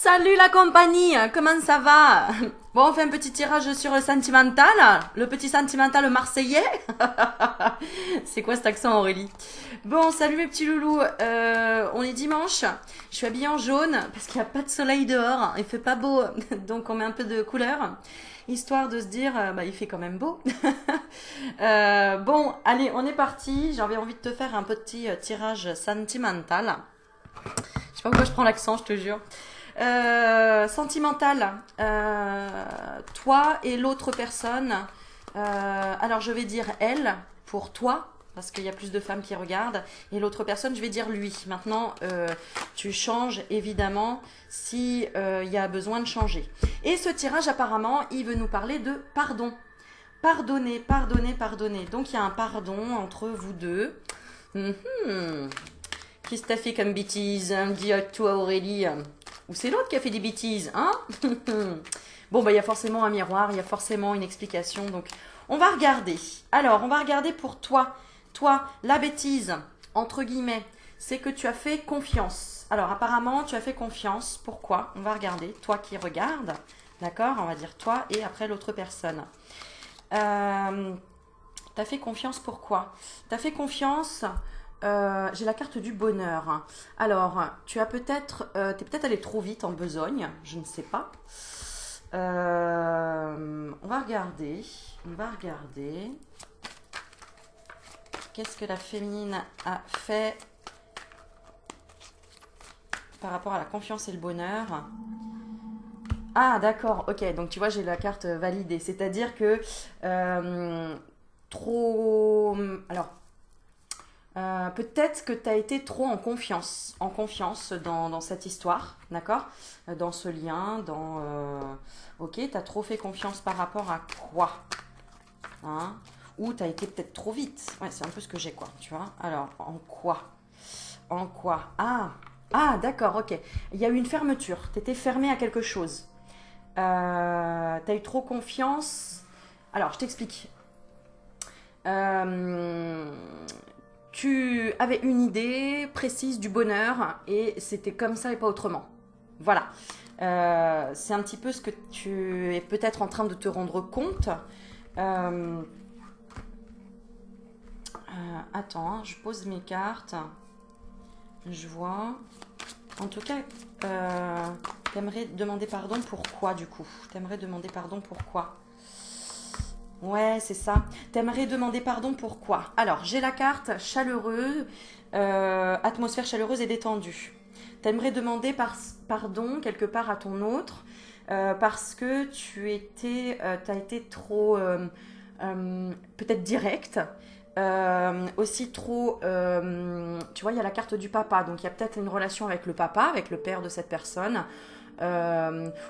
Salut la compagnie, comment ça va? Bon, on fait un petit tirage sur le sentimental, le petit sentimental marseillais. C'est quoi cet accent Aurélie? Bon, salut mes petits loulous, on est dimanche, je suis habillée en jaune parce qu'il n'y a pas de soleil dehors, il fait pas beau, donc on met un peu de couleur, histoire de se dire, bah il fait quand même beau. Bon, allez, on est parti, j'avais envie de te faire un petit tirage sentimental. Je sais pas pourquoi je prends l'accent, je te jure. Sentimental, toi et l'autre personne. Alors je vais dire elle pour toi parce qu'il y a plus de femmes qui regardent et l'autre personne je vais dire lui. Maintenant tu changes évidemment si il y a besoin de changer. Et ce tirage apparemment il veut nous parler de pardon. Pardonner, pardonner, pardonner. Donc il y a un pardon entre vous deux. Qu'est-ce que t'as fait comme bêtise, hein? Dis à toi Aurélie. Ou c'est l'autre qui a fait des bêtises, hein? Bon, bah il y a forcément un miroir, il y a forcément une explication. Donc, on va regarder. Alors, on va regarder pour toi. Toi, la bêtise, entre guillemets, c'est que tu as fait confiance. Alors, apparemment, tu as fait confiance. Pourquoi? On va regarder. Toi qui regardes, d'accord? On va dire toi et après l'autre personne. T'as fait confiance pourquoi? T'as fait confiance... j'ai la carte du bonheur. Alors, tu as peut-être, t'es peut-être allé trop vite en besogne, je ne sais pas. On va regarder, on va regarder. Qu'est-ce que la féminine a fait par rapport à la confiance et le bonheur? Ah, d'accord, ok. Donc, tu vois, j'ai la carte validée. C'est-à-dire que trop... Alors, peut-être que tu as été trop en confiance dans cette histoire, d'accord? Dans ce lien, ok, tu as trop fait confiance par rapport à quoi? Hein? Ou tu as été peut-être trop vite. Ouais, c'est un peu ce que j'ai, quoi, tu vois? Alors, en quoi? En quoi? D'accord, ok. Il y a eu une fermeture. Tu étais fermé à quelque chose. Tu as eu trop confiance. Alors, je t'explique. Euh, Tu avais une idée précise du bonheur et c'était comme ça et pas autrement. Voilà. C'est un petit peu ce que tu es peut-être en train de te rendre compte. Euh, Attends, hein, je pose mes cartes. Je vois. En tout cas, t'aimerais demander pardon pourquoi du coup? T'aimerais demander pardon pourquoi? Ouais, c'est ça. T'aimerais demander pardon pourquoi? Alors, j'ai la carte chaleureux, atmosphère chaleureuse et détendue. T'aimerais demander pardon quelque part à ton autre parce que t'as été trop, peut-être direct, aussi trop, tu vois, il y a la carte du papa, donc il y a peut-être une relation avec le papa, avec le père de cette personne,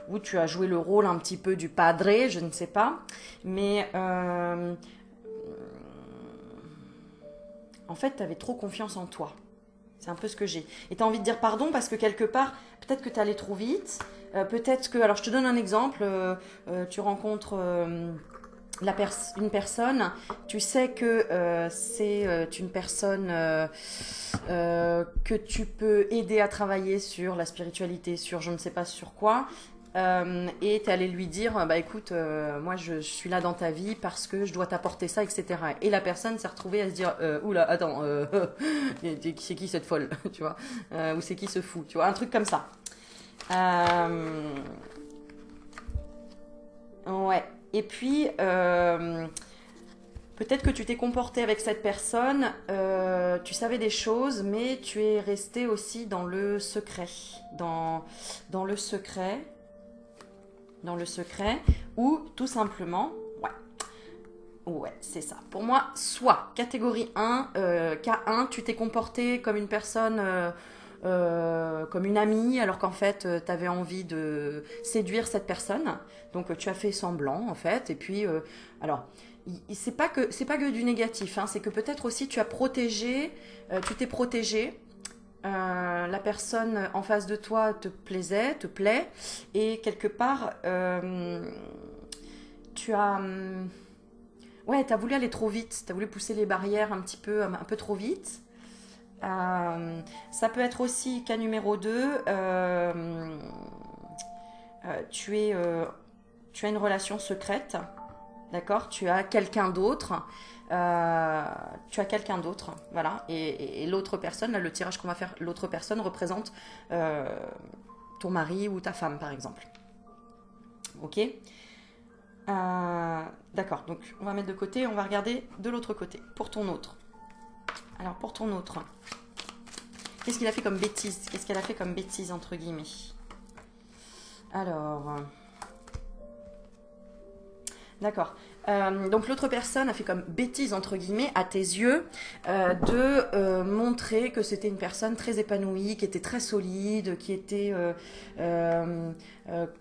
où tu as joué le rôle un petit peu du padre, je ne sais pas, mais en fait, tu avais trop confiance en toi. C'est un peu ce que j'ai. Et tu as envie de dire pardon parce que quelque part, peut-être que tu es allé trop vite, peut-être que... Alors, je te donne un exemple, tu rencontres... une personne, tu sais que c'est une personne que tu peux aider à travailler sur la spiritualité, sur je ne sais pas sur quoi, et tu es allé lui dire, bah écoute, moi je suis là dans ta vie parce que je dois t'apporter ça, etc. Et la personne s'est retrouvée à se dire, oula, attends, c'est qui cette folle, tu vois, ou c'est qui ce fou, tu vois, un truc comme ça. Ouais. Et puis, peut-être que tu t'es comporté avec cette personne, tu savais des choses, mais tu es resté aussi dans le secret. Dans, dans le secret. Dans le secret. Ou tout simplement, ouais. Ouais, c'est ça. Pour moi, soit catégorie 1, K1, tu t'es comporté comme une personne, comme une amie, alors qu'en fait, tu avais envie de séduire cette personne. Donc, tu as fait semblant, en fait. Et puis, alors, c'est pas que du négatif, hein, c'est que peut-être aussi tu as protégé, tu t'es protégé. La personne en face de toi te plaît, et quelque part, tu as, ouais, t'as voulu aller trop vite, t'as voulu pousser les barrières un peu trop vite. Ça peut être aussi cas numéro 2. tu as une relation secrète, d'accord? Tu as quelqu'un d'autre. Tu as quelqu'un d'autre, voilà. Et l'autre personne, là, le tirage qu'on va faire, l'autre personne représente ton mari ou ta femme, par exemple. Ok? D'accord, donc on va mettre de côté, on va regarder de l'autre côté, pour ton autre. Alors, pour ton autre, qu'est-ce qu'il a fait comme bêtise? Qu'est-ce qu'elle a fait comme bêtise, entre guillemets? Alors, d'accord. Donc l'autre personne a fait comme bêtise, entre guillemets, à tes yeux, de montrer que c'était une personne très épanouie, qui était très solide, qui était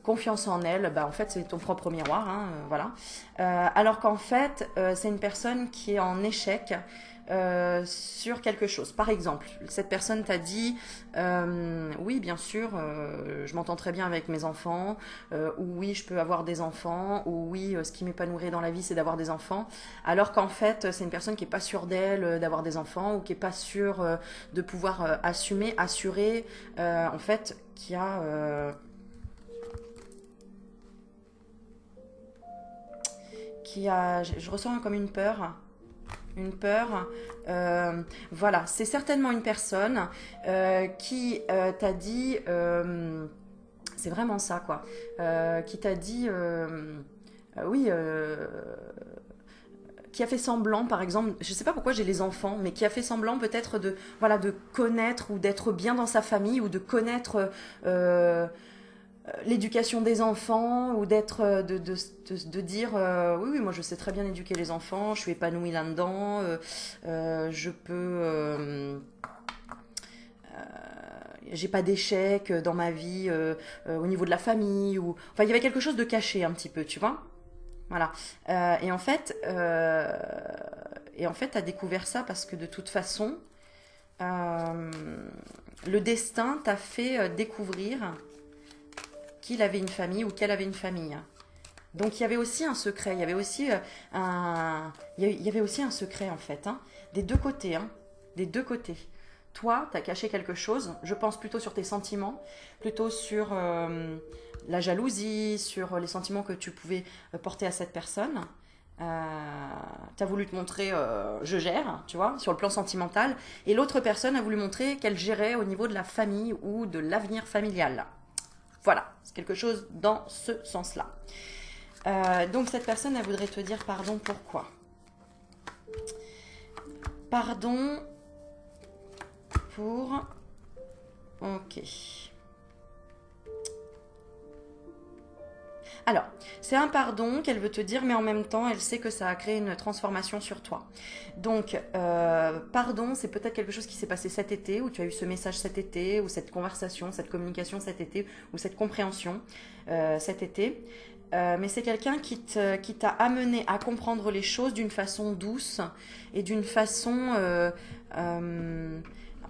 confiance en elle. Bah, en fait, c'est ton propre miroir, hein, voilà. Alors qu'en fait, c'est une personne qui est en échec sur quelque chose. Par exemple, cette personne t'a dit oui, bien sûr, je m'entends très bien avec mes enfants, ou oui, je peux avoir des enfants, ou oui, ce qui m'épanouirait dans la vie, c'est d'avoir des enfants. Alors qu'en fait, c'est une personne qui n'est pas sûre d'elle d'avoir des enfants, ou qui n'est pas sûre de pouvoir assumer, assurer, en fait, qui a. Je ressens comme une peur. Une peur. Voilà, c'est certainement une personne qui t'a dit, c'est vraiment ça quoi, qui t'a dit, oui, qui a fait semblant, par exemple, je sais pas pourquoi j'ai les enfants, mais qui a fait semblant peut-être de, voilà, de connaître ou d'être bien dans sa famille ou de connaître l'éducation des enfants ou d'être de dire oui oui moi je sais très bien éduquer les enfants, je suis épanouie là-dedans, je peux j'ai pas d'échec dans ma vie au niveau de la famille ou enfin il y avait quelque chose de caché un petit peu, tu vois, voilà. Et en fait t'as découvert ça parce que de toute façon euh, le destin t'a fait découvrir qu'il avait une famille ou qu'elle avait une famille. Donc il y avait aussi un secret, il y avait aussi il y avait aussi un secret en fait, hein, des deux côtés, hein, des deux côtés. Toi, tu as caché quelque chose, je pense plutôt sur tes sentiments, plutôt sur la jalousie, sur les sentiments que tu pouvais porter à cette personne. Tu as voulu te montrer je gère, tu vois, sur le plan sentimental, et l'autre personne a voulu montrer qu'elle gérait au niveau de la famille ou de l'avenir familial. Voilà, c'est quelque chose dans ce sens-là. Donc cette personne, elle voudrait te dire pardon pourquoi? Pardon pour... Ok. Alors, c'est un pardon qu'elle veut te dire, mais en même temps, elle sait que ça a créé une transformation sur toi. Donc, pardon, c'est peut-être quelque chose qui s'est passé cet été, où tu as eu ce message cet été, ou cette conversation, cette communication cet été, ou cette compréhension cet été. Mais c'est quelqu'un qui t'a amené à comprendre les choses d'une façon douce et d'une façon...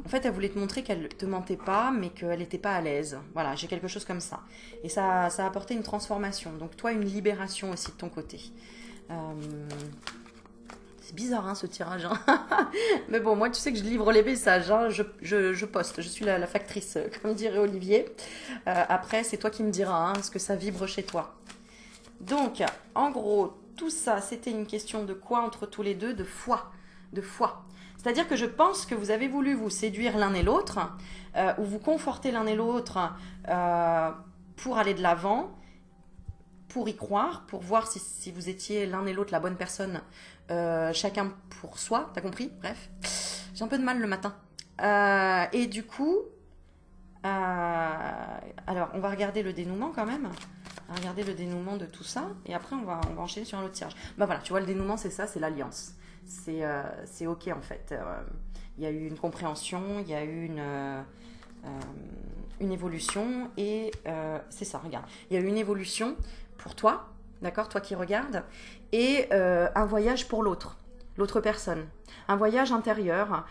en fait, elle voulait te montrer qu'elle ne te mentait pas, mais qu'elle n'était pas à l'aise. Voilà, j'ai quelque chose comme ça. Et ça a apporté une transformation. Donc toi, une libération aussi de ton côté. Euh, c'est bizarre, hein, ce tirage. Hein. Mais bon, moi, tu sais que je livre les messages. Hein. Je poste. Je suis la factrice, comme dirait Olivier. Après, c'est toi qui me diras hein, ce que ça vibre chez toi. Donc, en gros, tout ça, c'était une question de quoi entre tous les deux? De foi. De foi. C'est-à-dire que je pense que vous avez voulu vous séduire l'un et l'autre, ou vous conforter l'un et l'autre pour aller de l'avant, pour y croire, pour voir si vous étiez l'un et l'autre la bonne personne, chacun pour soi, t'as compris? Bref, j'ai un peu de mal le matin. Et du coup, alors on va regarder le dénouement quand même. On va regarder le dénouement de tout ça, et après on va enchaîner sur un autre tirage. Bah voilà, tu vois, le dénouement c'est ça, c'est l'alliance. C'est ok en fait. Il y a eu une compréhension, il y a eu une évolution, et c'est ça, regarde. Il y a eu une évolution pour toi, d'accord, toi qui regardes, et un voyage pour l'autre personne. Un voyage intérieur,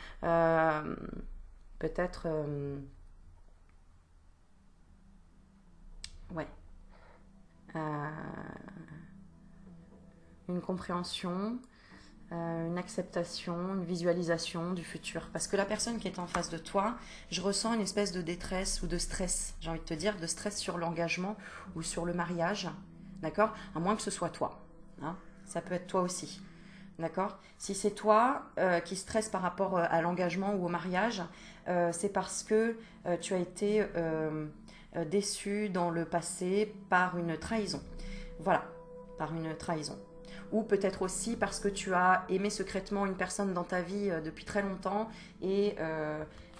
peut-être... ouais. Euh, une compréhension, une acceptation, une visualisation du futur. Parce que la personne qui est en face de toi, je ressens une espèce de détresse ou de stress, j'ai envie de te dire, de stress sur l'engagement ou sur le mariage, d'accord? À moins que ce soit toi, hein? Ça peut être toi aussi. D'accord? Si c'est toi qui stresse par rapport à l'engagement ou au mariage, c'est parce que tu as été déçu dans le passé par une trahison. Voilà, par une trahison. Ou peut-être aussi parce que tu as aimé secrètement une personne dans ta vie depuis très longtemps et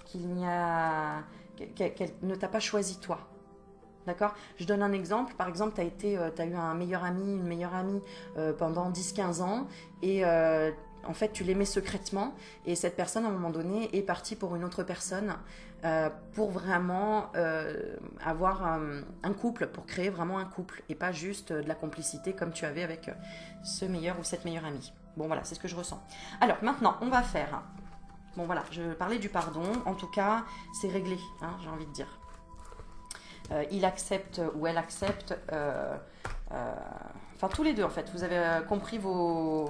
qu'elle ne t'a pas choisi toi. D'accord? Je donne un exemple. Par exemple, tu as eu un meilleur ami, une meilleure amie pendant 10-15 ans et en fait, tu l'aimais secrètement et cette personne, à un moment donné, est partie pour une autre personne pour vraiment avoir un couple, pour créer vraiment un couple et pas juste de la complicité comme tu avais avec ce meilleur ou cette meilleure amie. Bon, voilà, c'est ce que je ressens. Alors, maintenant, on va faire... Bon, voilà, je parlais du pardon. En tout cas, c'est réglé, hein, j'ai envie de dire. Il accepte ou elle accepte, enfin tous les deux en fait, vous avez compris vos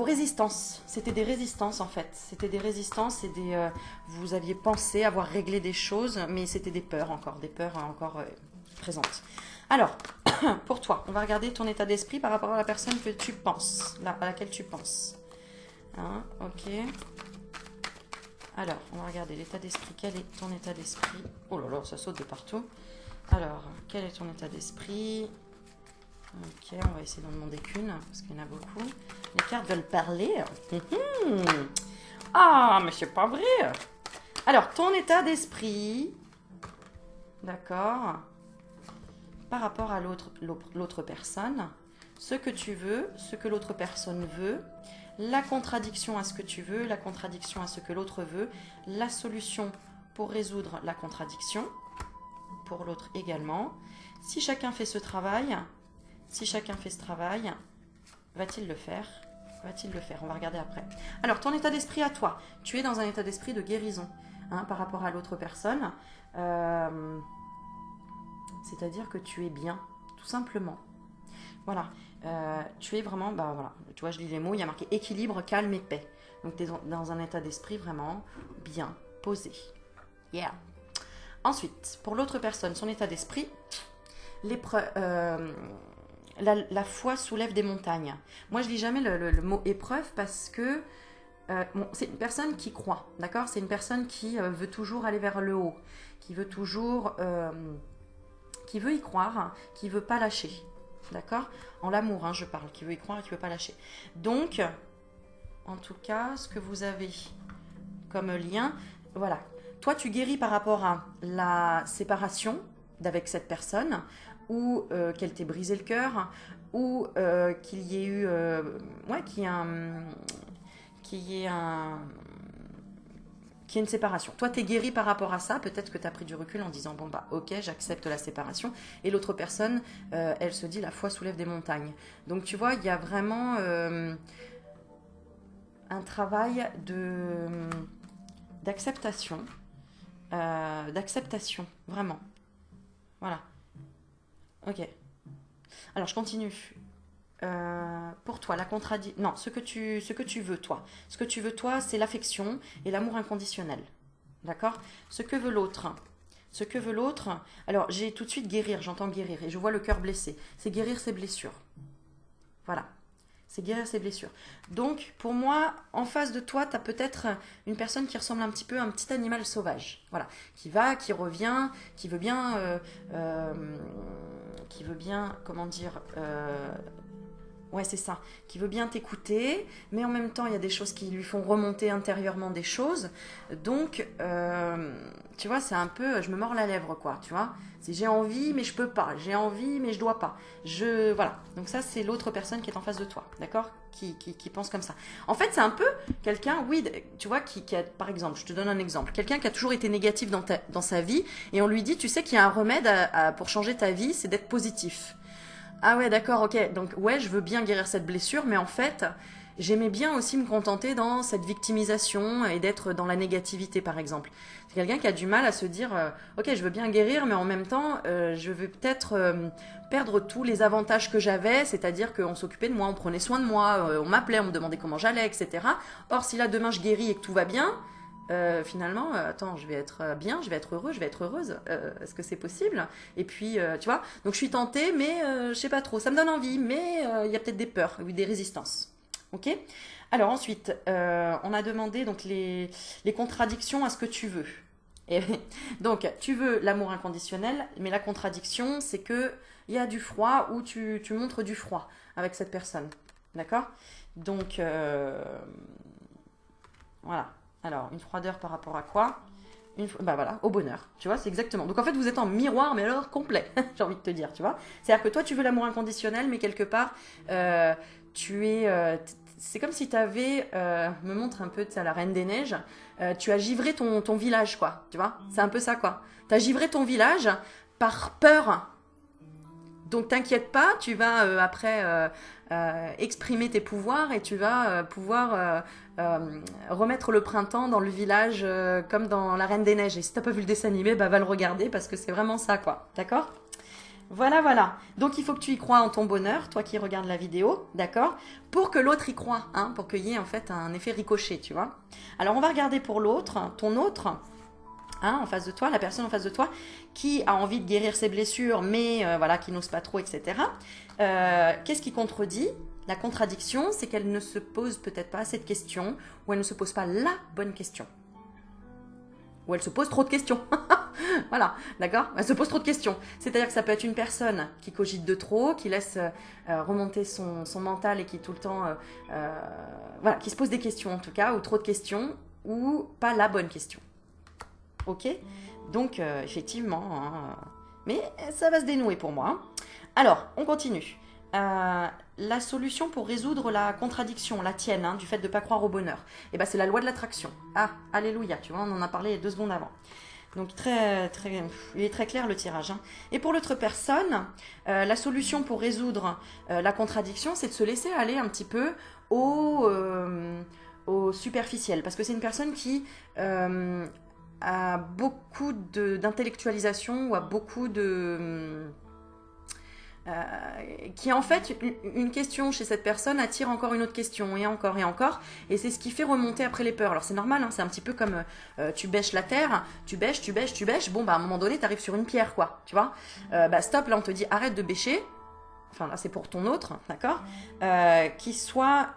résistances. C'était des résistances en fait, c'était des résistances et vous aviez pensé avoir réglé des choses, mais c'était des peurs encore présentes. Alors, pour toi, on va regarder ton état d'esprit par rapport à la personne que tu penses, à laquelle tu penses. Hein, ok. Alors, on va regarder l'état d'esprit. Quel est ton état d'esprit? Oh là là, ça saute de partout. Alors, quel est ton état d'esprit? Ok, on va essayer d'en demander qu'une, parce qu'il y en a beaucoup. Les cartes veulent parler. Ah, mais c'est pas vrai. Alors, ton état d'esprit, d'accord, par rapport à l'autre personne, ce que tu veux, ce que l'autre personne veut, la contradiction à ce que tu veux, la contradiction à ce que l'autre veut, la solution pour résoudre la contradiction, pour l'autre également. Si chacun fait ce travail, va-t-il le faire? Va-t-il le faire? On va regarder après. Alors, ton état d'esprit à toi. Tu es dans un état d'esprit de guérison hein, par rapport à l'autre personne. C'est-à-dire que tu es bien, tout simplement. Voilà. Tu es vraiment, bah voilà, tu vois, je lis les mots, il y a marqué équilibre, calme et paix. Donc tu es dans un état d'esprit vraiment bien, posé. Yeah. Ensuite, pour l'autre personne, son état d'esprit, la foi soulève des montagnes. Moi, je lis jamais le mot épreuve parce que bon, c'est une personne qui croit, d'accord? C'est une personne qui veut toujours aller vers le haut, qui veut toujours, qui veut y croire, qui veut pas lâcher. D'accord? En l'amour, hein, je parle, qui veut y croire et qui veut pas lâcher. Donc, en tout cas, ce que vous avez comme lien, voilà. Toi, tu guéris par rapport à la séparation d'avec cette personne, ou qu'elle t'ait brisé le cœur, ou qu'il y ait eu, ouais, qu'il y ait une séparation. Toi, tu es guéri par rapport à ça. Peut-être que tu as pris du recul en disant, bon, bah, ok, j'accepte la séparation. Et l'autre personne, elle se dit, la foi soulève des montagnes. Donc, tu vois, il y a vraiment un travail d'acceptation. D'acceptation, vraiment. Voilà. Ok. Alors, je continue. Pour toi, la contradiction. Non, ce que tu veux, toi. Ce que tu veux, toi, c'est l'affection et l'amour inconditionnel. D'accord? Ce que veut l'autre. Ce que veut l'autre. Alors, j'ai tout de suite guérir, j'entends guérir. Et je vois le cœur blessé. C'est guérir ses blessures. Voilà. C'est guérir ses blessures. Donc, pour moi, en face de toi, tu as peut-être une personne qui ressemble un petit peu à un petit animal sauvage. Voilà. Qui va, qui revient, qui veut bien. Comment dire. Ouais, c'est ça. Qui veut bien t'écouter, mais en même temps, il y a des choses qui lui font remonter intérieurement des choses. Donc, tu vois, c'est un peu, je me mords la lèvre, quoi, tu vois. C'est j'ai envie, mais je peux pas. J'ai envie, mais je dois pas. Voilà. Donc ça, c'est l'autre personne qui est en face de toi, d'accord, qui pense comme ça. En fait, c'est un peu quelqu'un, oui, tu vois, qui a, par exemple, je te donne un exemple. Quelqu'un qui a toujours été négatif dans sa vie, et on lui dit, tu sais qu'il y a un remède pour changer ta vie, c'est d'être positif. Ah ouais, d'accord, ok. Donc, ouais, je veux bien guérir cette blessure, mais en fait, j'aimais bien aussi me contenter dans cette victimisation et d'être dans la négativité, par exemple. C'est quelqu'un qui a du mal à se dire ok, je veux bien guérir, mais en même temps, je veux peut-être perdre tous les avantages que j'avais, c'est-à-dire qu'on s'occupait de moi, on prenait soin de moi, on m'appelait, on me demandait comment j'allais, etc. Or, si là, demain, je guéris et que tout va bien, finalement, attends, je vais être bien, je vais être heureux, je vais être heureuse. Est-ce que c'est possible? Et puis, tu vois, donc je suis tentée, mais je sais pas trop. Ça me donne envie, mais il y a peut-être des peurs ou des résistances. Ok? Alors ensuite, on a demandé donc les contradictions à ce que tu veux. Et donc, tu veux l'amour inconditionnel, mais la contradiction, c'est que il y a du froid ou tu montres du froid avec cette personne. D'accord? Donc, voilà. Alors, une froideur par rapport à quoi? Bah voilà, au bonheur. Tu vois, c'est exactement. Donc en fait, vous êtes en miroir, mais alors complet, j'ai envie de te dire, tu vois. C'est-à-dire que toi, tu veux l'amour inconditionnel, mais quelque part, tu es. C'est comme si tu avais. Me montre un peu, tu sais, la Reine des Neiges. Tu as givré ton village, quoi. Tu vois, c'est un peu ça, quoi. Tu as givré ton village par peur. Donc t'inquiète pas, tu vas après exprimer tes pouvoirs et tu vas pouvoir remettre le printemps dans le village comme dans La Reine des Neiges. Et si t'as pas vu le dessin animé, bah va le regarder parce que c'est vraiment ça, quoi. D'accord? Voilà, voilà. Donc il faut que tu y crois en ton bonheur, toi qui regardes la vidéo, d'accord? Pour que l'autre y croit, hein, pour qu'il y ait en fait un effet ricochet, tu vois. Alors on va regarder pour l'autre, ton autre. Hein, en face de toi, la personne en face de toi, qui a envie de guérir ses blessures, mais voilà, qui n'ose pas trop, etc. Qu'est-ce qui contredit? La contradiction, c'est qu'elle ne se pose peut-être pas assez de questions, ou elle ne se pose pas la bonne question. Ou elle se pose trop de questions. Voilà, d'accord? Elle se pose trop de questions. C'est-à-dire que ça peut être une personne qui cogite de trop, qui laisse remonter son mental et qui tout le temps... voilà, qui se pose des questions en tout cas, ou trop de questions, ou pas la bonne question. Ok? Donc, effectivement, hein, mais ça va se dénouer pour moi. Hein. Alors, on continue. La solution pour résoudre la contradiction, la tienne, hein, du fait de ne pas croire au bonheur, eh ben, c'est la loi de l'attraction. Ah, alléluia, tu vois, on en a parlé 2 secondes avant. Donc, il est très clair le tirage. Hein. Et pour l'autre personne, la solution pour résoudre la contradiction, c'est de se laisser aller un petit peu au superficiel. Parce que c'est une personne qui... a beaucoup d'intellectualisation ou a beaucoup de... qui en fait, une question chez cette personne attire encore une autre question, et encore, et c'est ce qui fait remonter après les peurs. Alors c'est normal, hein, c'est un petit peu comme tu bêches la terre, tu bêches, bon bah à un moment donné, t'arrives sur une pierre, quoi, tu vois. Bah stop, là on te dit arrête de bêcher, enfin là c'est pour ton autre, d'accord, qui soit...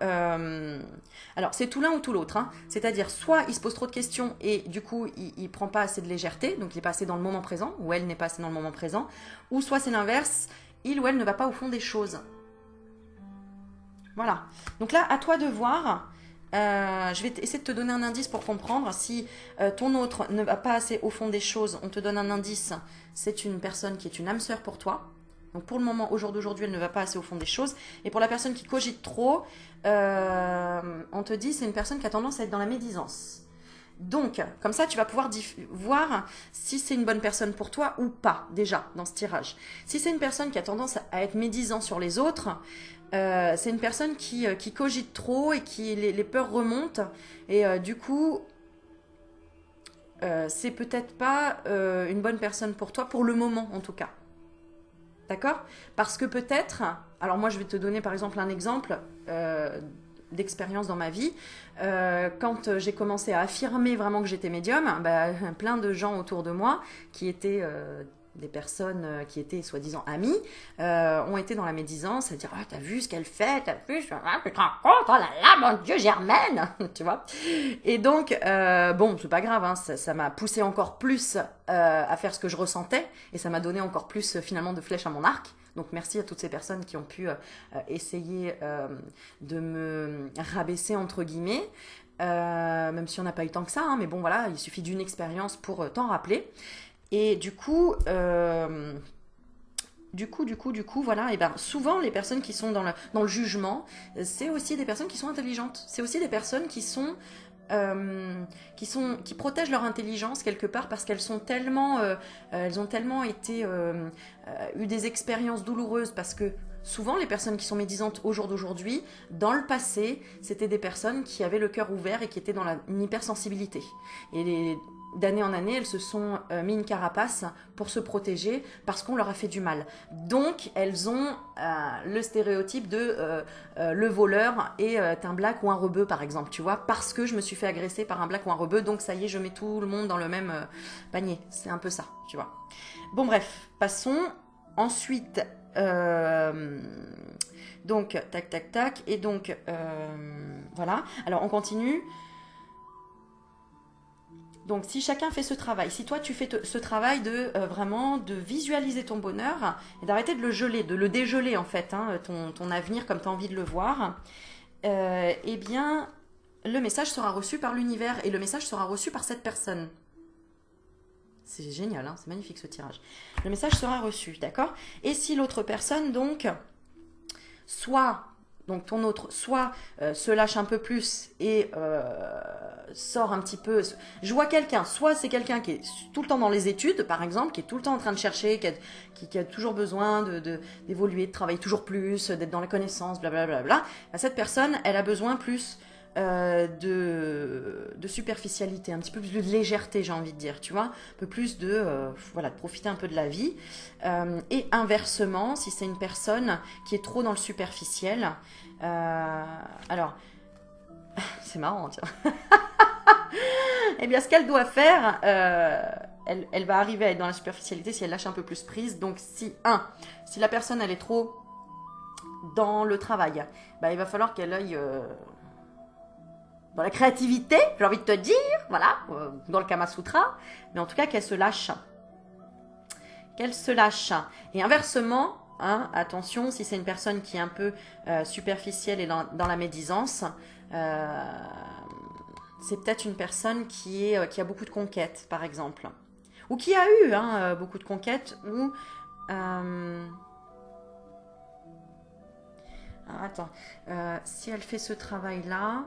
alors c'est tout l'un ou tout l'autre, hein. C'est-à-dire soit il se pose trop de questions et du coup il prend pas assez de légèreté, donc il est pas assez dans le moment présent, ou elle n'est pas assez dans le moment présent, ou soit c'est l'inverse, il ou elle ne va pas au fond des choses. Voilà, donc là à toi de voir... je vais essayer de te donner un indice pour comprendre. Si ton autre ne va pas assez au fond des choses, on te donne un indice, c'est une personne qui est une âme sœur pour toi. Donc pour le moment, au jour d'aujourd'hui, elle ne va pas assez au fond des choses. Et pour la personne qui cogite trop, on te dit c'est une personne qui a tendance à être dans la médisance. Donc, comme ça, tu vas pouvoir voir si c'est une bonne personne pour toi ou pas, déjà, dans ce tirage. Si c'est une personne qui a tendance à être médisant sur les autres, c'est une personne qui cogite trop et qui les peurs remontent. Et du coup, c'est peut-être pas une bonne personne pour toi, pour le moment en tout cas. D'accord? Parce que peut-être, alors moi je vais te donner par exemple un exemple d'expérience dans ma vie. Quand j'ai commencé à affirmer vraiment que j'étais médium, bah, plein de gens autour de moi qui étaient des personnes qui étaient soi-disant amies ont été dans la médisance à dire oh, t'as vu ce qu'elle fait, t'as vu, tu te rends compte, oh là là, mon Dieu, Germaine, tu vois. Et donc, bon, c'est pas grave, hein, ça m'a poussé encore plus à faire ce que je ressentais et ça m'a donné encore plus finalement de flèches à mon arc. Donc merci à toutes ces personnes qui ont pu essayer de me rabaisser entre guillemets, même si on n'a pas eu tant que ça, hein, mais bon voilà, il suffit d'une expérience pour t'en rappeler. Et du coup, voilà, et ben souvent les personnes qui sont dans le jugement, c'est aussi des personnes qui sont intelligentes. C'est aussi des personnes qui protègent leur intelligence quelque part parce qu'elles elles ont tellement été eu des expériences douloureuses parce que souvent les personnes qui sont médisantes au jour d'aujourd'hui, dans le passé, c'était des personnes qui avaient le cœur ouvert et qui étaient dans une hypersensibilité. Et d'année en année, elles se sont mis une carapace pour se protéger parce qu'on leur a fait du mal. Donc, elles ont le stéréotype de le voleur est un black ou un rebeu, par exemple, tu vois, parce que je me suis fait agresser par un black ou un rebeu, donc ça y est, je mets tout le monde dans le même panier. C'est un peu ça, tu vois. Bon, bref, passons. Ensuite, donc, tac, tac, tac, et donc, voilà. Alors, on continue. Donc, si chacun fait ce travail, si toi tu fais ce travail de vraiment de visualiser ton bonheur et d'arrêter de le geler, de le dégeler en fait, hein, ton avenir comme tu as envie de le voir, eh bien, le message sera reçu par l'univers et le message sera reçu par cette personne. C'est génial, hein, c'est magnifique ce tirage. Le message sera reçu, d'accord? Et si l'autre personne, donc, soit ton autre, soit se lâche un peu plus et sort un petit peu. Je vois quelqu'un, soit c'est quelqu'un qui est tout le temps dans les études, par exemple, qui est tout le temps en train de chercher, qui a toujours besoin d'évoluer, de travailler toujours plus, d'être dans la connaissance, blablabla. Cette personne, elle a besoin plus de superficialité, un petit peu plus de légèreté, j'ai envie de dire, tu vois, un peu plus voilà, de profiter un peu de la vie. Et inversement, si c'est une personne qui est trop dans le superficiel, alors, c'est marrant, tiens. Eh bien, ce qu'elle doit faire, elle va arriver à être dans la superficialité si elle lâche un peu plus prise. Donc, si la personne, elle est trop dans le travail, bah, il va falloir qu'elle aille dans la créativité, j'ai envie de te dire, voilà, dans le Kama Sutra, mais en tout cas qu'elle se lâche. Qu'elle se lâche. Et inversement, hein, attention, si c'est une personne qui est un peu superficielle et dans la médisance, c'est peut-être une personne qui a beaucoup de conquêtes, par exemple. Ou qui a eu beaucoup de conquêtes, ou... Alors, attends, si elle fait ce travail-là...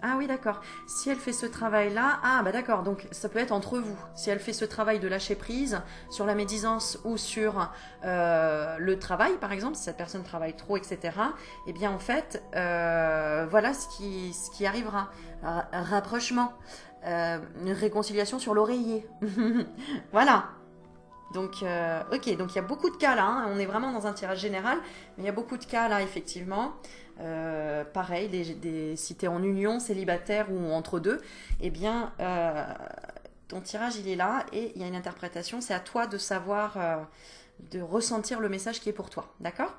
Ah oui, d'accord. Si elle fait ce travail-là, ah bah d'accord, donc ça peut être entre vous. Si elle fait ce travail de lâcher prise sur la médisance ou sur le travail, par exemple, si cette personne travaille trop, etc., eh bien en fait, voilà ce qui arrivera. Rapprochement, une réconciliation sur l'oreiller. Voilà. Donc, ok, donc il y a beaucoup de cas là, hein. On est vraiment dans un tirage général, mais il y a beaucoup de cas là, effectivement. Pareil, si tu es en union, célibataire ou entre deux, eh bien, ton tirage, il est là et il y a une interprétation. C'est à toi de savoir, de ressentir le message qui est pour toi, d'accord?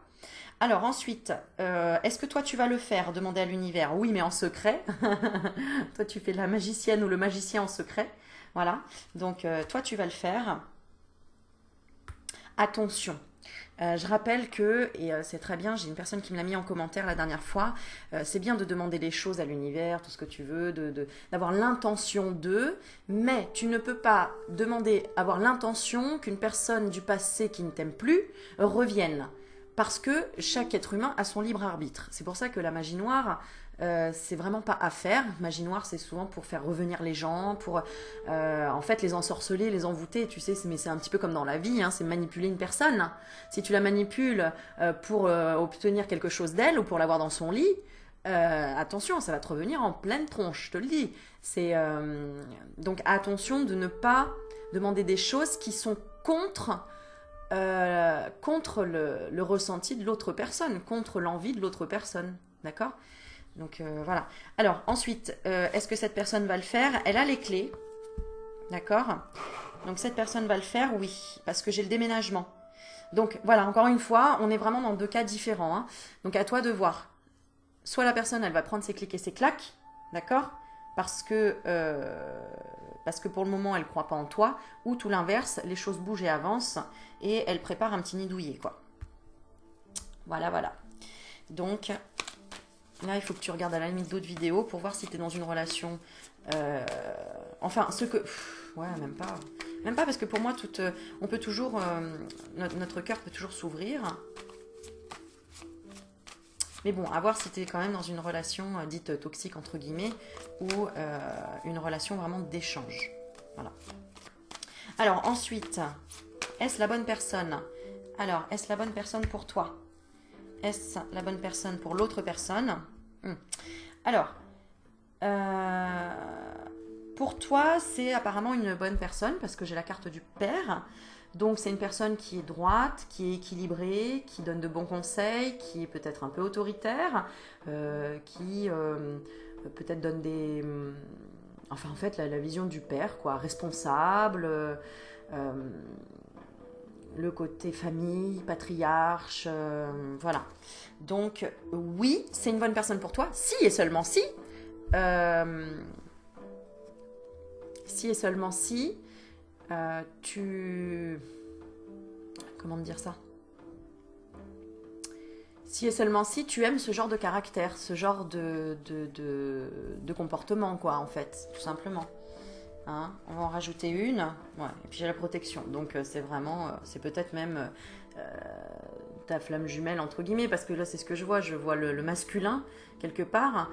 Alors ensuite, est-ce que toi tu vas le faire? Demander à l'univers. Oui, mais en secret. Toi, tu fais la magicienne ou le magicien en secret. Voilà, donc toi tu vas le faire. Attention, je rappelle que, et c'est très bien, j'ai une personne qui me l'a mis en commentaire la dernière fois, c'est bien de demander des choses à l'univers, tout ce que tu veux, d'avoir l'intention mais tu ne peux pas avoir l'intention qu'une personne du passé qui ne t'aime plus revienne. Parce que chaque être humain a son libre arbitre. C'est pour ça que la magie noire, c'est vraiment pas à faire. Magie noire, c'est souvent pour faire revenir les gens, pour en fait les ensorceler, les envoûter, tu sais, mais c'est un petit peu comme dans la vie, hein, c'est manipuler une personne. Si tu la manipules pour obtenir quelque chose d'elle ou pour l'avoir dans son lit, attention, ça va te revenir en pleine tronche, je te le dis. Donc attention de ne pas demander des choses qui sont contre le ressenti de l'autre personne, contre l'envie de l'autre personne, d'accord? Donc voilà. Alors ensuite, est-ce que cette personne va le faire? Elle a les clés, d'accord? Donc cette personne va le faire, oui, parce que j'ai le déménagement. Donc voilà, encore une fois, on est vraiment dans deux cas différents, hein. Donc à toi de voir. Soit la personne, elle va prendre ses clics et ses claques, d'accord? Parce que pour le moment, elle ne croit pas en toi, ou tout l'inverse, les choses bougent et avancent, et elle prépare un petit nid douillet, quoi. Voilà, voilà. Donc, là, il faut que tu regardes à la limite d'autres vidéos pour voir si tu es dans une relation... enfin, ce que... ouais, même pas. Même pas, parce que pour moi, on peut toujours... notre cœur peut toujours s'ouvrir. Mais bon, à voir si tu es quand même dans une relation dite toxique, entre guillemets, ou une relation vraiment d'échange. Voilà. Alors, ensuite, est-ce la bonne personne? Alors, est-ce la bonne personne pour toi? Est-ce la bonne personne pour l'autre personne? Alors, pour toi, c'est apparemment une bonne personne parce que j'ai la carte du père. Donc, c'est une personne qui est droite, qui est équilibrée, qui donne de bons conseils, qui est peut-être un peu autoritaire, qui peut-être donne des... Enfin, en fait, la vision du père, quoi, responsable, le côté famille, patriarche, voilà. Donc, oui, c'est une bonne personne pour toi, si et seulement si. Si et seulement si tu... Comment te dire ça? Si et seulement si tu aimes ce genre de caractère, ce genre de comportement, quoi, en fait, tout simplement. Hein, on va en rajouter une. Ouais, et puis j'ai la protection. Donc c'est vraiment, c'est peut-être même ta flamme jumelle, entre guillemets, parce que là c'est ce que je vois. Je vois le masculin, quelque part,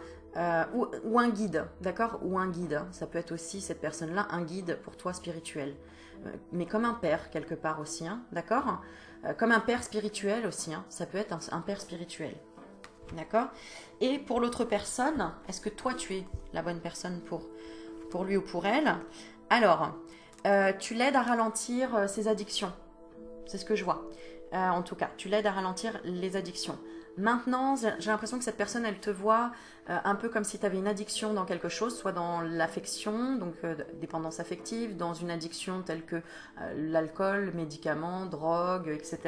ou un guide, d'accord? Ou un guide. Ça peut être aussi, cette personne-là, un guide pour toi spirituel. Mais comme un père, quelque part aussi, hein, d'accord? Comme un père spirituel aussi, hein, ça peut être un père spirituel. D'accord? Et pour l'autre personne, est-ce que toi tu es la bonne personne pour lui ou pour elle? Alors, tu l'aides à ralentir ses addictions. C'est ce que je vois. En tout cas, tu l'aides à ralentir les addictions. Maintenant, j'ai l'impression que cette personne, elle te voit un peu comme si tu avais une addiction dans quelque chose, soit dans l'affection, donc dépendance affective, dans une addiction telle que l'alcool, médicaments, drogue, etc.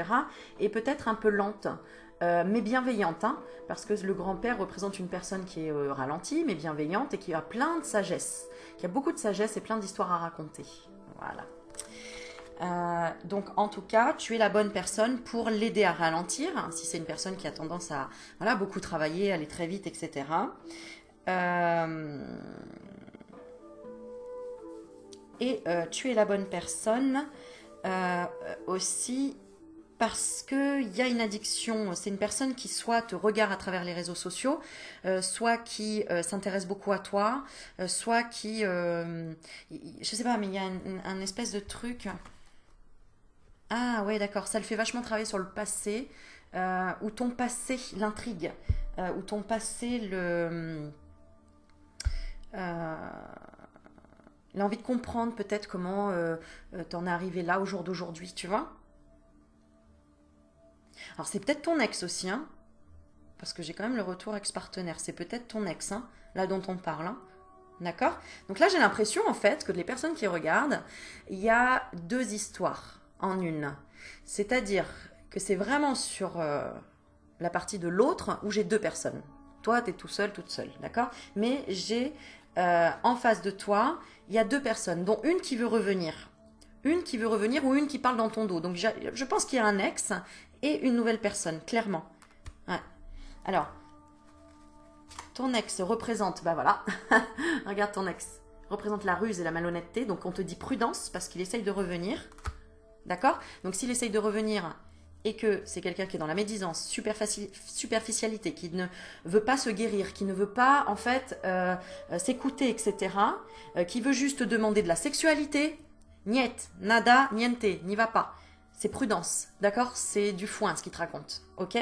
Et peut-être un peu lente. Mais bienveillante, hein, parce que le grand-père représente une personne qui est ralentie, mais bienveillante et qui a plein de sagesse, qui a beaucoup de sagesse et plein d'histoires à raconter. Voilà. Donc en tout cas, tu es la bonne personne pour l'aider à ralentir, hein, si c'est une personne qui a tendance à voilà, beaucoup travailler, aller très vite, etc. Tu es la bonne personne aussi parce qu'il y a une addiction. C'est une personne qui soit te regarde à travers les réseaux sociaux, soit qui s'intéresse beaucoup à toi, soit qui... je sais pas, mais il y a un espèce de truc... Ah ouais, d'accord, ça le fait vachement travailler sur le passé, où ton passé l'intrigue, où ton passé euh, l'envie de comprendre peut-être comment t'en es arrivé là au jour d'aujourd'hui, tu vois. Alors c'est peut-être ton ex aussi, hein, parce que j'ai quand même le retour ex-partenaire. C'est peut-être ton ex, hein, là dont on parle, hein. D'accord? Donc là j'ai l'impression en fait que les personnes qui regardent, il y a deux histoires en une. C'est-à-dire que c'est vraiment sur la partie de l'autre où j'ai deux personnes. Toi, tu es tout seul, toute seule, d'accord? Mais j'ai en face de toi, il y a deux personnes, dont une qui veut revenir. Une qui veut revenir ou une qui parle dans ton dos. Donc je pense qu'il y a un ex et une nouvelle personne, clairement. Ouais. Alors, ton ex représente, bah voilà, regarde ton ex, représente la ruse et la malhonnêteté, donc on te dit prudence parce qu'il essaye de revenir, d'accord? Donc s'il essaye de revenir et que c'est quelqu'un qui est dans la médisance, superficialité, qui ne veut pas se guérir, qui ne veut pas en fait s'écouter, etc., qui veut juste demander de la sexualité, niet, nada, niente, n'y va pas. C'est prudence, d'accord? C'est du foin ce qu'il te raconte, ok?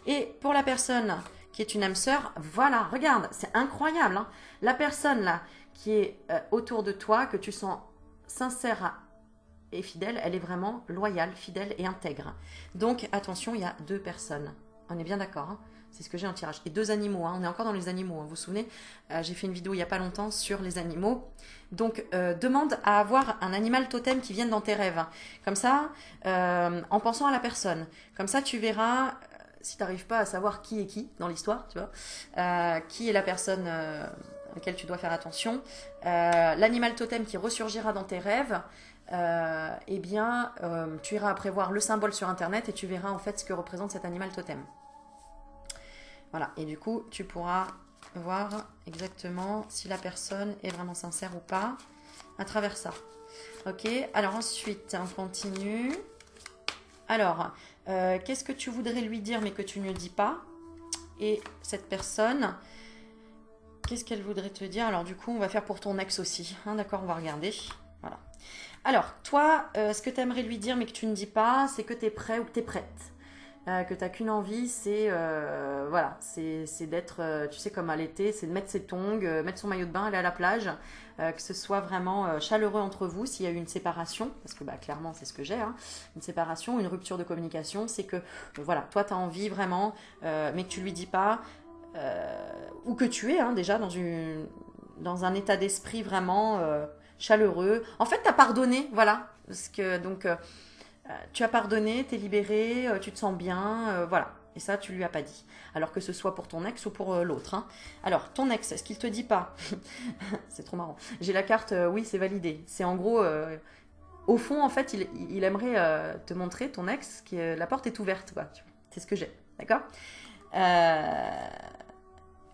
Et pour la personne qui est une âme sœur, voilà, regarde, c'est incroyable, hein. La personne là qui est autour de toi, que tu sens sincère et fidèle, elle est vraiment loyale, fidèle et intègre. Donc attention, il y a deux personnes. On est bien d'accord, hein? C'est ce que j'ai en tirage. Et deux animaux, hein. On est encore dans les animaux, hein. Vous vous souvenez, j'ai fait une vidéo il n'y a pas longtemps sur les animaux. Donc demande à avoir un animal totem qui vienne dans tes rêves. Comme ça, en pensant à la personne. Comme ça, tu verras, si tu n'arrives pas à savoir qui est qui dans l'histoire, tu vois, qui est la personne à laquelle tu dois faire attention, l'animal totem qui ressurgira dans tes rêves, eh bien, tu iras après voir le symbole sur internet et tu verras en fait ce que représente cet animal totem. Voilà, et du coup, tu pourras voir exactement si la personne est vraiment sincère ou pas à travers ça. Ok, alors ensuite, on continue. Alors, qu'est-ce que tu voudrais lui dire mais que tu ne dis pas? Et cette personne, qu'est-ce qu'elle voudrait te dire? Alors du coup, on va faire pour ton ex aussi. Hein, d'accord, on va regarder. Voilà. Alors, toi, ce que tu aimerais lui dire mais que tu ne dis pas, c'est que tu es prêt ou que tu es prête. que tu n'as qu'une envie, c'est voilà, c'est d'être, tu sais, comme à l'été, c'est de mettre ses tongs, mettre son maillot de bain, aller à la plage, que ce soit vraiment chaleureux entre vous s'il y a eu une séparation, parce que bah, clairement c'est ce que j'ai, hein, une séparation, une rupture de communication, c'est que voilà, toi tu as envie vraiment, mais que tu lui dis pas, ou que tu es hein, déjà dans un état d'esprit vraiment chaleureux. En fait, tu as pardonné, voilà, parce que donc tu as pardonné, t'es libéré, tu te sens bien, voilà. Et ça, tu lui as pas dit. Alors que ce soit pour ton ex ou pour l'autre. Hein. Alors, ton ex, est-ce qu'il te dit pas? C'est trop marrant. J'ai la carte, oui, c'est validé. C'est en gros, au fond, en fait, il aimerait te montrer, ton ex, que la porte est ouverte. Quoi. C'est ce que j'ai. D'accord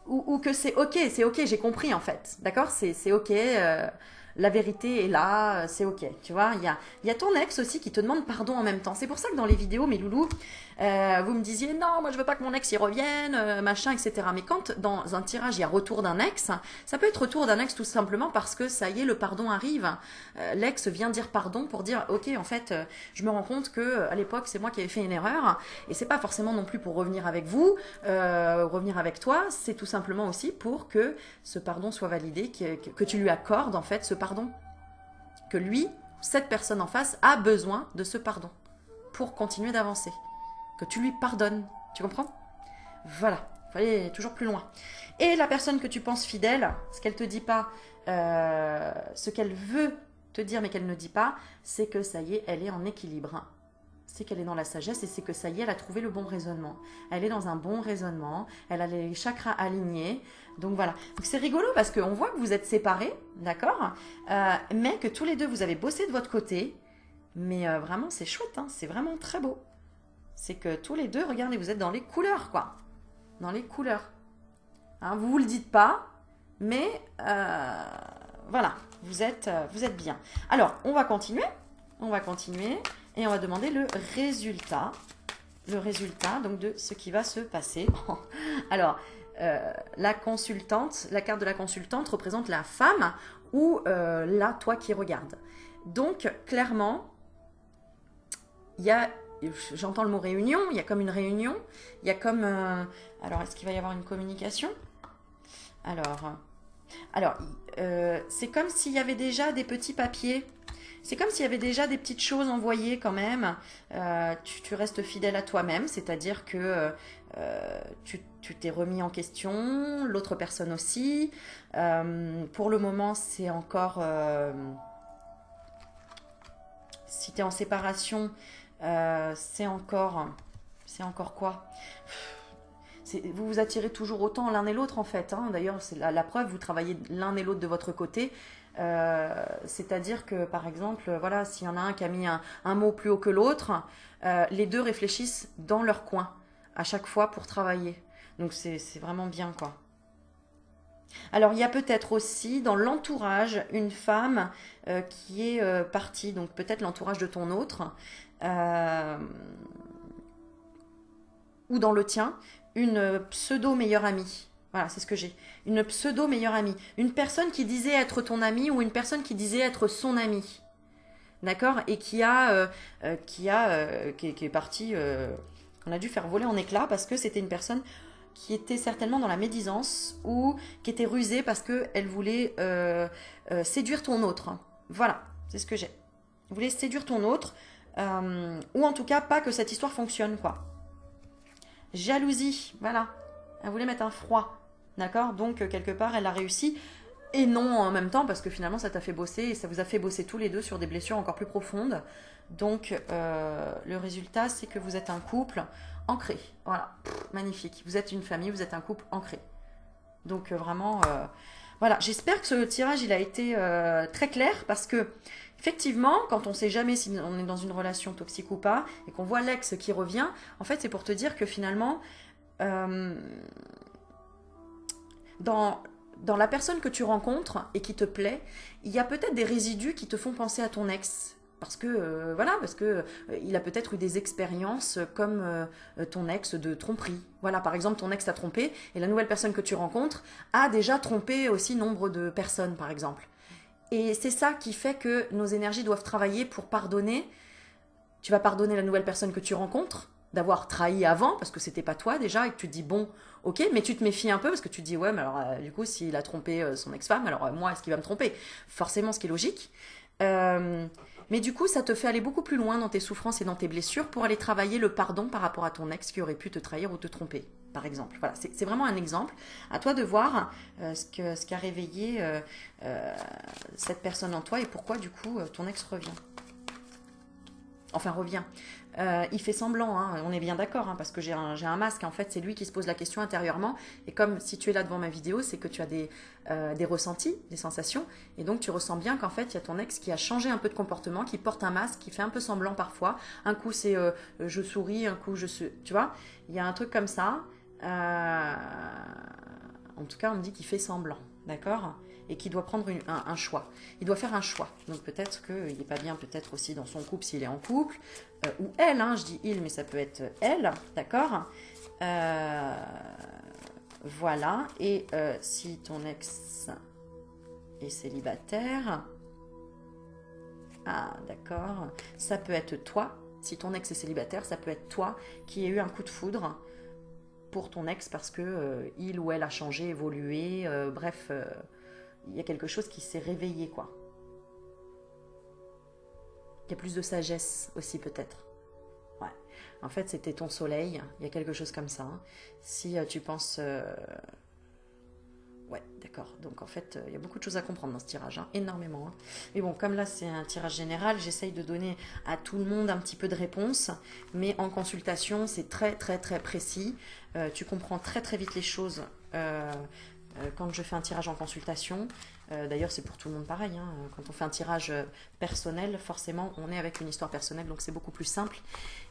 ou que c'est ok, j'ai compris en fait. D'accord c'est ok. La vérité est là, c'est ok. Tu vois, il y a ton ex aussi qui te demande pardon en même temps. C'est pour ça que dans les vidéos, mes loulous, vous me disiez non, moi je veux pas que mon ex y revienne, machin, etc. Mais quand dans un tirage il y a retour d'un ex, ça peut être retour d'un ex tout simplement parce que ça y est, le pardon arrive. L'ex vient dire pardon pour dire ok, en fait, je me rends compte que à l'époque c'est moi qui avais fait une erreur et c'est pas forcément non plus pour revenir avec vous, revenir avec toi, c'est tout simplement aussi pour que ce pardon soit validé, que tu lui accordes en fait ce pardon, que lui, cette personne en face a besoin de ce pardon pour continuer d'avancer. Que tu lui pardonnes. Tu comprends? Voilà. Il faut aller toujours plus loin. Et la personne que tu penses fidèle, ce qu'elle te dit pas, ce qu'elle veut te dire mais qu'elle ne dit pas, c'est que ça y est, elle est en équilibre. C'est qu'elle est dans la sagesse et c'est que ça y est, elle a trouvé le bon raisonnement. Elle est dans un bon raisonnement, elle a les chakras alignés. Donc voilà. Donc c'est rigolo parce qu'on voit que vous êtes séparés, d'accord, mais que tous les deux vous avez bossé de votre côté. Mais vraiment, c'est chouette, hein, c'est vraiment très beau. C'est que tous les deux, regardez, vous êtes dans les couleurs, quoi. Dans les couleurs. Hein, vous le dites pas, mais voilà, vous êtes bien. Alors, on va continuer. On va continuer et on va demander le résultat. Le résultat, donc, de ce qui va se passer. Alors, la consultante, la carte de la consultante représente la femme ou là, toi qui regardes. Donc, clairement, il y a... J'entends le mot réunion, il y a comme une réunion, il y a comme... alors, est-ce qu'il va y avoir une communication? Alors c'est comme s'il y avait déjà des petits papiers, c'est comme s'il y avait déjà des petites choses envoyées quand même. Tu restes fidèle à toi-même, c'est-à-dire que tu t'es remis en question, l'autre personne aussi. Pour le moment, c'est encore... si tu es en séparation... c'est encore quoi? Vous vous attirez toujours autant l'un et l'autre en fait. Hein. D'ailleurs, c'est la preuve, vous travaillez l'un et l'autre de votre côté. C'est-à-dire que par exemple, voilà, s'il y en a un qui a mis un mot plus haut que l'autre, les deux réfléchissent dans leur coin à chaque fois pour travailler. Donc c'est vraiment bien quoi. Alors, il y a peut-être aussi dans l'entourage une femme qui est partie, donc peut-être l'entourage de ton autre, euh, ou dans le tien, une pseudo meilleure amie. Voilà, c'est ce que j'ai. Une pseudo meilleure amie. Une personne qui disait être ton amie ou une personne qui disait être son amie. D'accord? Et qui est partie, qu'on a dû faire voler en éclats parce que c'était une personne qui était certainement dans la médisance ou qui était rusée parce qu'elle voulait séduire ton autre. Voilà, c'est ce que j'ai. Elle voulait séduire ton autre, ou en tout cas pas que cette histoire fonctionne, quoi. Jalousie, voilà. Elle voulait mettre un froid, d'accord? Donc, quelque part, elle a réussi. Et non en même temps, parce que finalement, ça t'a fait bosser et ça vous a fait bosser tous les deux sur des blessures encore plus profondes. Donc, le résultat, c'est que vous êtes un couple ancré. Voilà, magnifique. Vous êtes une famille, vous êtes un couple ancré. Donc, vraiment, voilà. J'espère que ce tirage, il a été très clair parce que, effectivement, quand on ne sait jamais si on est dans une relation toxique ou pas et qu'on voit l'ex qui revient, en fait, c'est pour te dire que finalement, dans la personne que tu rencontres et qui te plaît, il y a peut-être des résidus qui te font penser à ton ex. Parce que, voilà, parce que il a peut-être eu des expériences comme ton ex de tromperie. Voilà, par exemple, ton ex t'a trompé et la nouvelle personne que tu rencontres a déjà trompé aussi nombre de personnes, par exemple. Et c'est ça qui fait que nos énergies doivent travailler pour pardonner. Tu vas pardonner la nouvelle personne que tu rencontres, d'avoir trahi avant, parce que c'était pas toi déjà, et que tu te dis, bon, ok, mais tu te méfies un peu, parce que tu te dis, ouais, mais alors, du coup, s'il a trompé son ex-femme, alors moi, est-ce qu'il va me tromper? Forcément, ce qui est logique. Euh, mais du coup, ça te fait aller beaucoup plus loin dans tes souffrances et dans tes blessures pour aller travailler le pardon par rapport à ton ex qui aurait pu te trahir ou te tromper, par exemple. Voilà, c'est vraiment un exemple. À toi de voir ce qu'a réveillé cette personne en toi et pourquoi, du coup, ton ex revient. Enfin, revient. Il fait semblant, hein, on est bien d'accord, hein, parce que j'ai un masque. En fait, c'est lui qui se pose la question intérieurement. Et comme si tu es là devant ma vidéo, c'est que tu as des ressentis, des sensations. Et donc, tu ressens bien qu'en fait, il y a ton ex qui a changé un peu de comportement, qui porte un masque, qui fait un peu semblant parfois. Un coup, c'est je souris, un coup, tu vois, il y a un truc comme ça. En tout cas, on me dit qu'il fait semblant, d'accord? Et qu'il doit prendre un choix. Il doit faire un choix. Donc peut-être qu'il n'est pas bien, peut-être aussi dans son couple s'il est en couple, ou elle, hein, je dis il, mais ça peut être elle, d'accord? Voilà. Et si ton ex est célibataire, ah d'accord, ça peut être toi. Si ton ex est célibataire, ça peut être toi qui ai eu un coup de foudre pour ton ex parce que il ou elle a changé, évolué, bref, il y a quelque chose qui s'est réveillé, quoi. Il y a plus de sagesse aussi, peut-être. Ouais. En fait, c'était ton soleil, il y a quelque chose comme ça. Hein. Si tu penses... Ouais, d'accord. Donc en fait, il y a beaucoup de choses à comprendre dans ce tirage, hein. Énormément. Hein. Mais bon, comme là c'est un tirage général, j'essaye de donner à tout le monde un petit peu de réponses. Mais en consultation, c'est très très très précis. Tu comprends très très vite les choses quand je fais un tirage en consultation. D'ailleurs, c'est pour tout le monde pareil. Hein. Quand on fait un tirage personnel, forcément, on est avec une histoire personnelle, donc c'est beaucoup plus simple.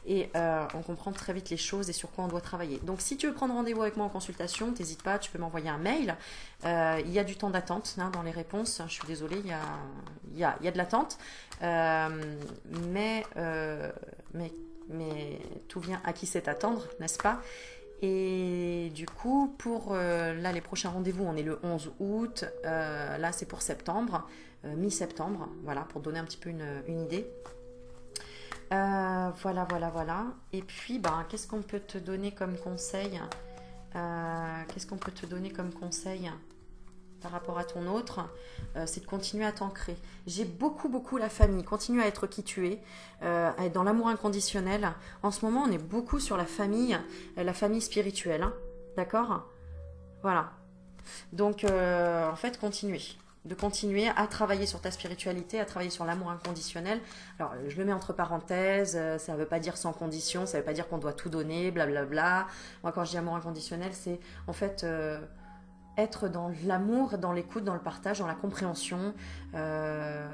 Et on comprend très vite les choses et sur quoi on doit travailler. Donc, si tu veux prendre rendez-vous avec moi en consultation, n'hésite pas, tu peux m'envoyer un mail. Il y a du temps d'attente hein, dans les réponses. Je suis désolée, il y a de l'attente. Mais tout vient à qui sait attendre, n'est-ce pas? Et du coup, pour là, les prochains rendez-vous, on est le 11 août. Là, c'est pour septembre, mi-septembre, voilà, pour donner un petit peu une idée. Voilà, voilà, voilà. Et puis, ben, qu'est-ce qu'on peut te donner comme conseil? Qu'est-ce qu'on peut te donner comme conseil par rapport à ton autre, c'est de continuer à t'ancrer. J'ai beaucoup la famille. Continue à être qui tu es, à être dans l'amour inconditionnel. En ce moment, on est beaucoup sur la famille spirituelle. Hein. D'accord? Voilà. Donc, en fait, de continuer à travailler sur ta spiritualité, à travailler sur l'amour inconditionnel. Alors, je le mets entre parenthèses, ça ne veut pas dire sans condition, ça ne veut pas dire qu'on doit tout donner, blablabla. Moi, quand je dis amour inconditionnel, c'est en fait... être dans l'amour, dans l'écoute, dans le partage, dans la compréhension, dans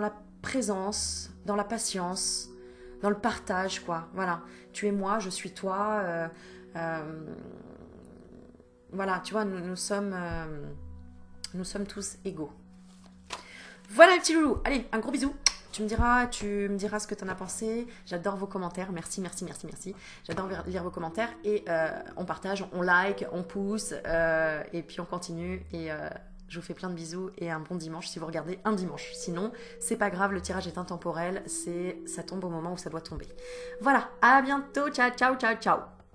la présence, dans la patience, dans le partage, quoi. Voilà, tu es moi, je suis toi. Voilà, tu vois, nous sommes tous égaux. Voilà les petits loulous. Allez, un gros bisou. Tu me diras ce que tu en as pensé. J'adore vos commentaires. Merci. J'adore lire vos commentaires. Et on partage, on like, on pousse. Et puis on continue. Et je vous fais plein de bisous. Et un bon dimanche si vous regardez un dimanche. Sinon, c'est pas grave. Le tirage est intemporel. Ça tombe au moment où ça doit tomber. Voilà. À bientôt. Ciao.